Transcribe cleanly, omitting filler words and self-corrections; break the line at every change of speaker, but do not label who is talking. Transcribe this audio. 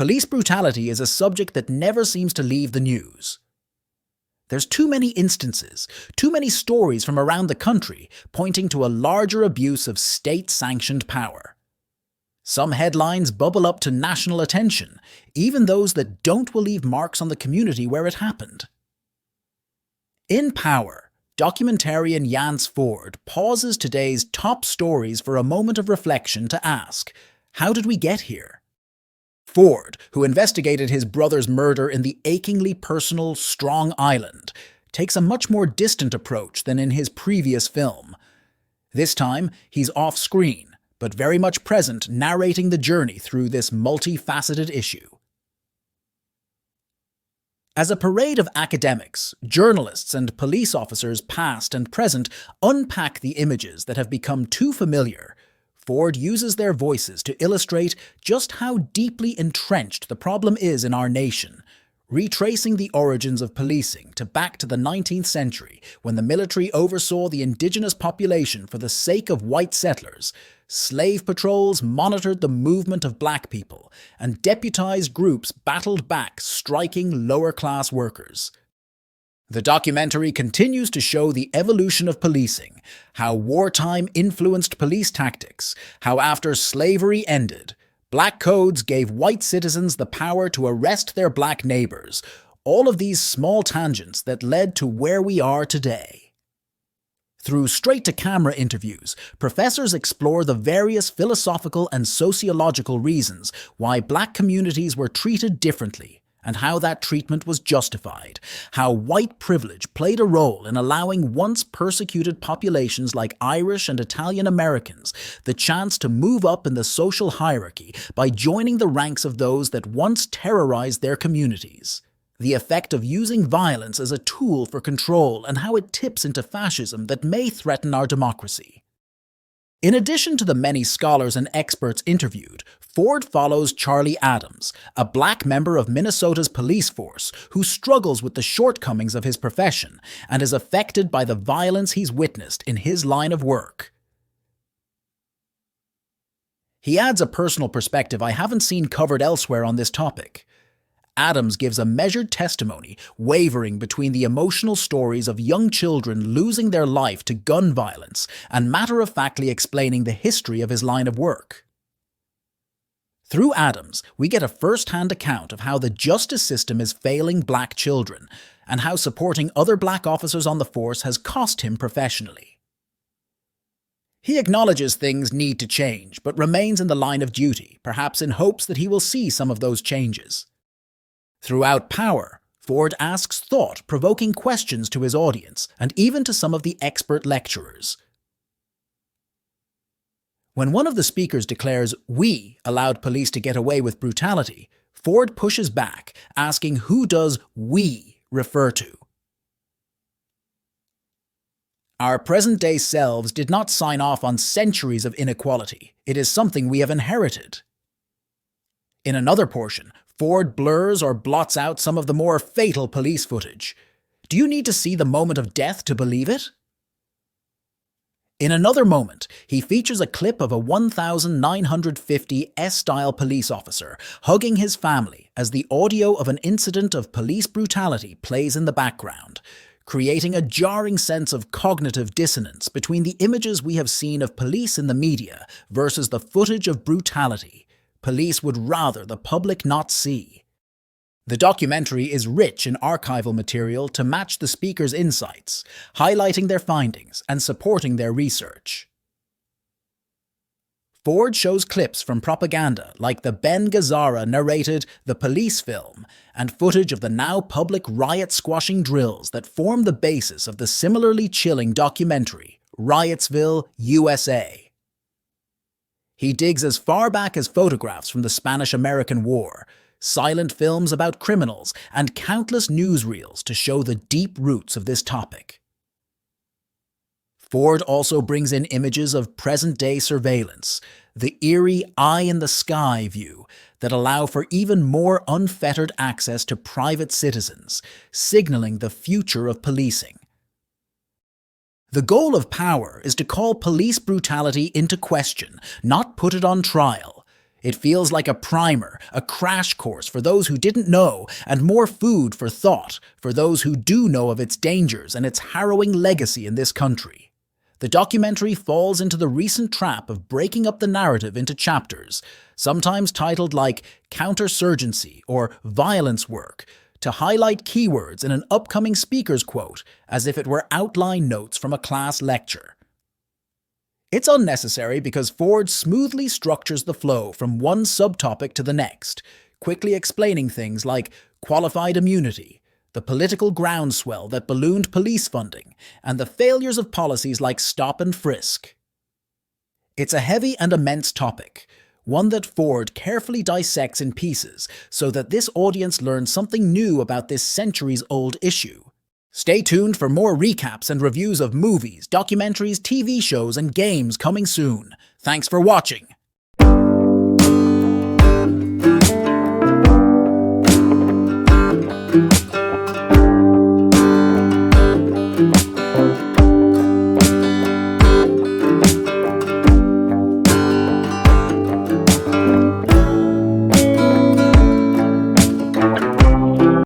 Police brutality is a subject that never seems to leave the news. There's too many instances, too many stories from around the country pointing to a larger abuse of state-sanctioned power. Some headlines bubble up to national attention, even those that don't will leave marks on the community where it happened. In Power, documentarian Yance Ford pauses today's top stories for a moment of reflection to ask, how did we get here? Ford, who investigated his brother's murder in the achingly personal Strong Island, takes a much more distant approach than in his previous film. This time, he's off-screen, but very much present, narrating the journey through this multifaceted issue. As a parade of academics, journalists, and police officers past and present unpack the images that have become too familiar, Ford uses their voices to illustrate just how deeply entrenched the problem is in our nation, retracing the origins of policing back to the 19th century when the military oversaw the indigenous population for the sake of white settlers. Slave patrols monitored the movement of black people, and deputized groups battled back striking lower-class workers. The documentary continues to show the evolution of policing, how wartime influenced police tactics, how after slavery ended, black codes gave white citizens the power to arrest their black neighbors, all of these small tangents that led to where we are today. Through straight-to-camera interviews, professors explore the various philosophical and sociological reasons why black communities were treated differently, and how that treatment was justified, how white privilege played a role in allowing once persecuted populations like Irish and Italian Americans the chance to move up in the social hierarchy by joining the ranks of those that once terrorized their communities, the effect of using violence as a tool for control and how it tips into fascism that may threaten our democracy. In addition to the many scholars and experts interviewed, Ford follows Charlie Adams, a black member of Minnesota's police force who struggles with the shortcomings of his profession and is affected by the violence he's witnessed in his line of work. He adds a personal perspective I haven't seen covered elsewhere on this topic. Adams gives a measured testimony, wavering between the emotional stories of young children losing their life to gun violence and matter-of-factly explaining the history of his line of work. Through Adams, we get a first-hand account of how the justice system is failing black children, and how supporting other black officers on the force has cost him professionally. He acknowledges things need to change, but remains in the line of duty, perhaps in hopes that he will see some of those changes. Throughout Power, Ford asks thought-provoking questions to his audience, and even to some of the expert lecturers. When one of the speakers declares, "We allowed police to get away with brutality," Ford pushes back, asking who does "we" refer to. Our present-day selves did not sign off on centuries of inequality. It is something we have inherited. In another portion, Ford blurs or blots out some of the more fatal police footage. Do you need to see the moment of death to believe it? In another moment, he features a clip of a 1950 S-style police officer hugging his family as the audio of an incident of police brutality plays in the background, creating a jarring sense of cognitive dissonance between the images we have seen of police in the media versus the footage of brutality police would rather the public not see. The documentary is rich in archival material to match the speaker's insights, highlighting their findings and supporting their research. Ford shows clips from propaganda like the Ben Gazzara narrated The Police film and footage of the now public riot-squashing drills that form the basis of the similarly chilling documentary Riotsville, USA. He digs as far back as photographs from the Spanish-American War, silent films about criminals, and countless newsreels to show the deep roots of this topic. Ford also brings in images of present-day surveillance, the eerie eye-in-the-sky view that allow for even more unfettered access to private citizens, signaling the future of policing. The goal of Power is to call police brutality into question, not put it on trial. It feels like a primer, a crash course for those who didn't know, and more food for thought for those who do know of its dangers and its harrowing legacy in this country. The documentary falls into the recent trap of breaking up the narrative into chapters, sometimes titled like Countersurgency or Violence Work, to highlight keywords in an upcoming speaker's quote as if it were outline notes from a class lecture. It's unnecessary because Ford smoothly structures the flow from one subtopic to the next, quickly explaining things like qualified immunity, the political groundswell that ballooned police funding, and the failures of policies like stop and frisk. It's a heavy and immense topic, one that Ford carefully dissects in pieces so that this audience learns something new about this centuries-old issue. Stay tuned for more recaps and reviews of movies, documentaries, TV shows, and games coming soon. Thanks for watching.